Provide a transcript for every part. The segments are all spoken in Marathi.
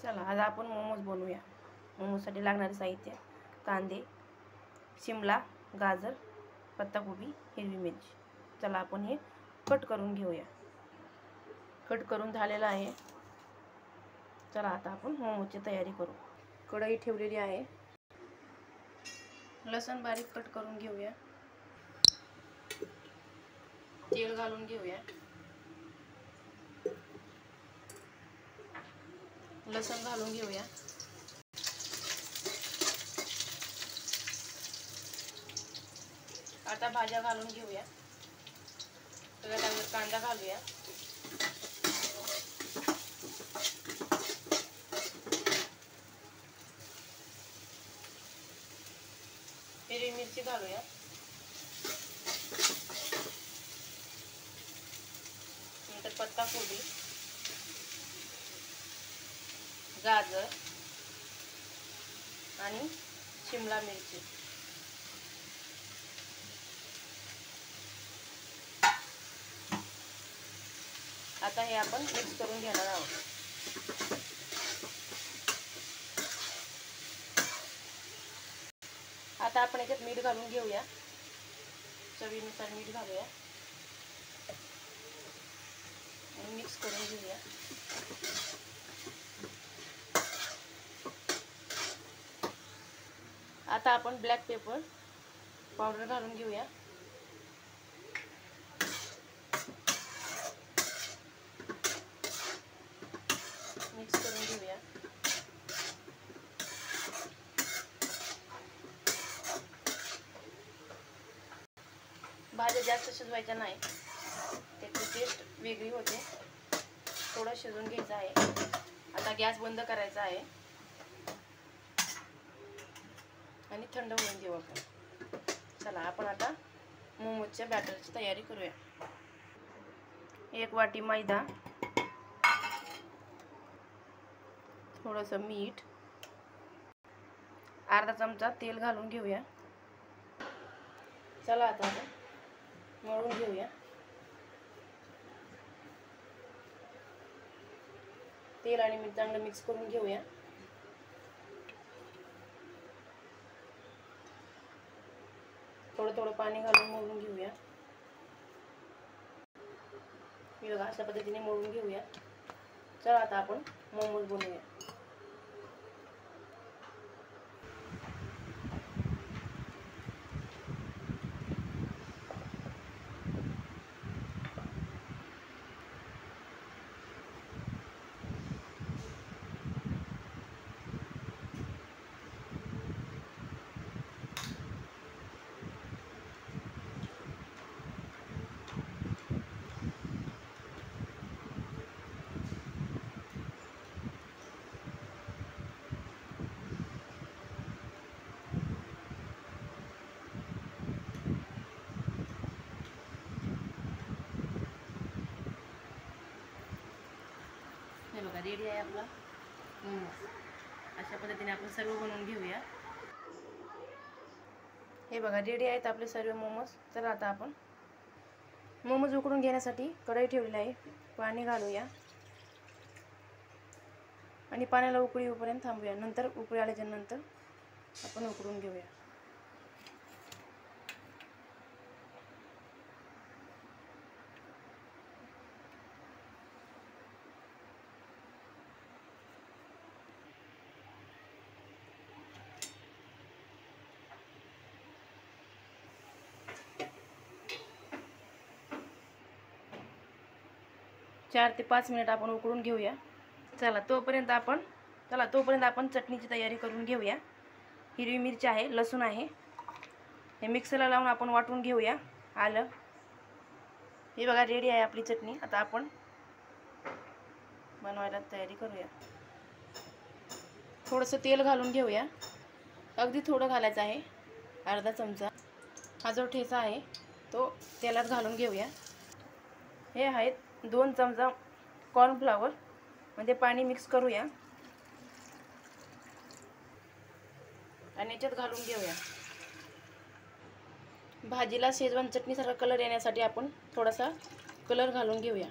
चला आज आपण मोमोज बनवूया। मोमोजसाठी लागणारे साहित्य: कांदे, शिमला, गाजर, पत्ताकोबी, हिरवी मिरची। चला आपण हे कट करून घेऊया। कट करून झालेला आहे। चला आता आपण मोमोजची तयारी करू। कढई ठेवलेली आहे। लसूण बारीक कट करून घेऊया। तेल घालून घेऊया। लसूण घालून घेऊया। आता भाज्या घालून घेऊया। त्याच्यात कांदा घालूया। हिरवी मिरची घालूया। नंतर पत्ताकोबी, गाजर आणि शिमला मिरची। आता हे आपण मिक्स करून घेणार आहोत। आता आपण याच्यात मीठ घालून घेऊया। चवीनुसार मीठ घालूया आणि मिक्स करून घेऊया। आता आपण ब्लॅक पेपर पावडर घालून घेऊया। मिक्स करून घेऊया। भाज्या जास्त शिजवायच्या नाही, त्याची टेस्ट वेगळी होते। थोडं शिजवून घ्यायचं आहे। आता गॅस बंद करायचा आहे आणि थंड होऊन देऊ आपण। चला आपण आता मोमोजच्या बॅटरची तयारी करूया। 1 वाटी मैदा, थोडंसं मीठ, अर्धा चमचा तेल घालून घेऊया। चला आता आपण मळून घेऊया। तेल आणि मीठ चांगलं मिक्स करून घेऊया। थोडं थोडं पाणी घालून मळून घेऊया। मी बघा अशा पद्धतीने मळून घेऊया। चला आता आपण मोमोज बनवूया। हे बघा रेडी आहे आपला मोमोज। अशा पद्धतीने आपण सर्व बनवून घेऊया। हे बघा रेडी आहेत आपले सर्व मोमोज। चला आता आपण मोमोज उकडून घेण्यासाठी कढई ठेवलेली आहे। पाणी घालूया आणि पाण्याला उकळी येऊपर्यंत थांबूया। नंतर उकळी आल्याच्या नंतर आपण उकडून घेऊया। चार ते 5 मिनिट आपण उकळून घेऊया। तोपर्यंत आपण चटणीची तयारी करून घेऊया। हिरवी मिरची आहे, लसूण आहे, हे मिक्सरला लावून आपण वाटून घेऊया। आलं, हे बघा रेडी आहे आपली चटणी। आता आपण बनवायला तयारी करूया। थोडंसं तेल घालून घेऊया। अगदी थोडं घालायचं आहे, अर्धा चमचा। हा जो ठेचा आहे तो तेलात घालून घेऊया। हे आहेत 2 चमचा कॉर्नफ्लॉवर, मध्ये पाणी मिक्स करूया आणि याच्यात घालून घेऊया। भाजीला शेजवान चटणीसारखा कलर येण्यासाठी आपण थोडासा कलर घालून घेऊया।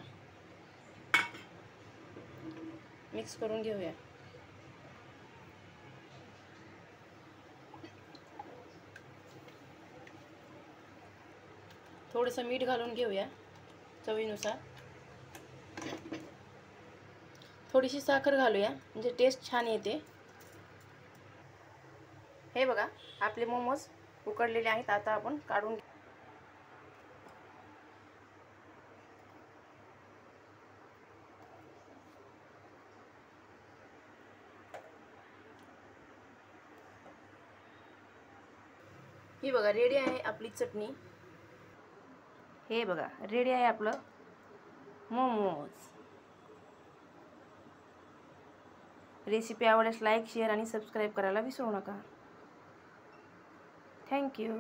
मिक्स करून घेऊया। थोडंसं मीठ घालून घेऊया चवीनुसार. थोडीशी साखर घालूया म्हणजे टेस्ट छान येते. हे बघा आपले मोमोज उकडलेले आहेत. आता आपण काढून ही बघा रेडी आहे आपली चटणी. हे बघा रेडी आहे आपलं मोमोज. रेसिपी आवडल्यास लाईक शेअर आणि सबस्क्राईब करायला विसरू नका. थँक्यू.